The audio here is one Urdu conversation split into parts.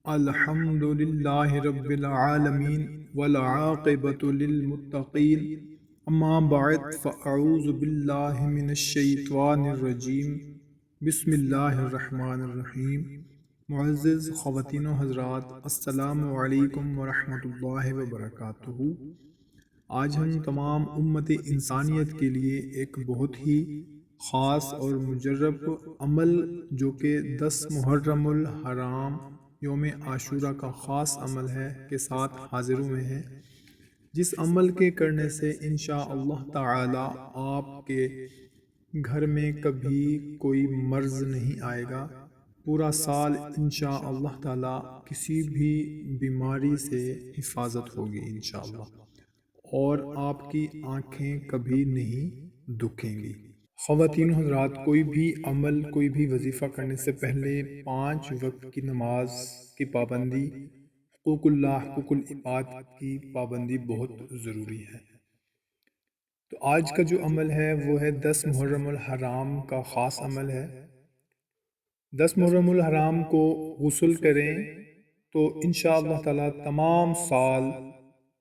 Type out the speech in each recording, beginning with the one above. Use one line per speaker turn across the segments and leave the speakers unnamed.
الحمد للہ رب العالمین والعاقبۃ للمتقین اما بعد فاعوذ باللہ من الشیطان الرجیم بسم اللہ الرحمن الرحیم۔ معزز خواتین و حضرات، السلام علیکم ورحمۃ اللہ وبرکاتہ۔ آج ہم تمام امت انسانیت کے لیے ایک بہت ہی خاص اور مجرب عمل جو کہ 10 محرم الحرام یوم عاشورہ کا خاص عمل ہے کے ساتھ حاضر ہوئے ہیں، جس عمل کے کرنے سے انشاءاللہ تعالی آپ کے گھر میں کبھی کوئی مرض نہیں آئے گا۔ پورا سال انشاءاللہ تعالی کسی بھی بیماری سے حفاظت ہوگی انشاءاللہ، اور آپ کی آنکھیں کبھی نہیں دکھیں گی۔ خواتین و حضرات، کوئی بھی عمل، کوئی بھی وظیفہ کرنے سے پہلے 5 وقت کی نماز کی پابندی، حقوق اللہ، حقوق العباد کی پابندی بہت ضروری ہے۔ تو آج کا جو عمل ہے وہ ہے 10 محرم الحرام کا خاص عمل ہے۔ 10 محرم الحرام کو غسل کریں تو انشاءاللہ تعالی تمام سال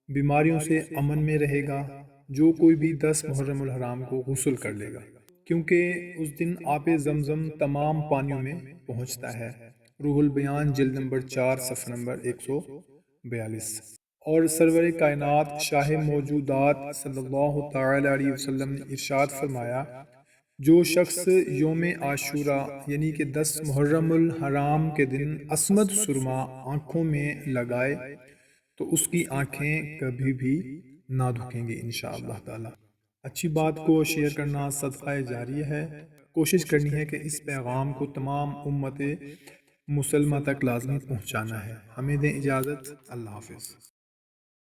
بیماریوں سے امن میں رہے گا جو کوئی بھی 10 محرم الحرام کو غسل کر لے گا، کیونکہ اس دن آب زمزم تمام پانیوں میں پہنچتا ہے۔ روح البیان جلد نمبر 4 صفحہ نمبر 142۔ اور سرور کائنات شاہ موجودات صلی اللہ تعالی علیہ وسلم نے ارشاد فرمایا، جو شخص یوم عاشورہ یعنی کہ 10 محرم الحرام کے دن عصمت سرما آنکھوں میں لگائے تو اس کی آنکھیں کبھی بھی نہ دکھیں گی انشاءاللہ تعالی۔ اچھی بات کو شیئر کرنا صدقہ جاریہ ہے۔ کوشش کرنی ہے کہ اس پیغام کو تمام امت مسلمہ تک لازمی پہنچانا ہے۔ ہمیں دیں اجازت، اللہ حافظ۔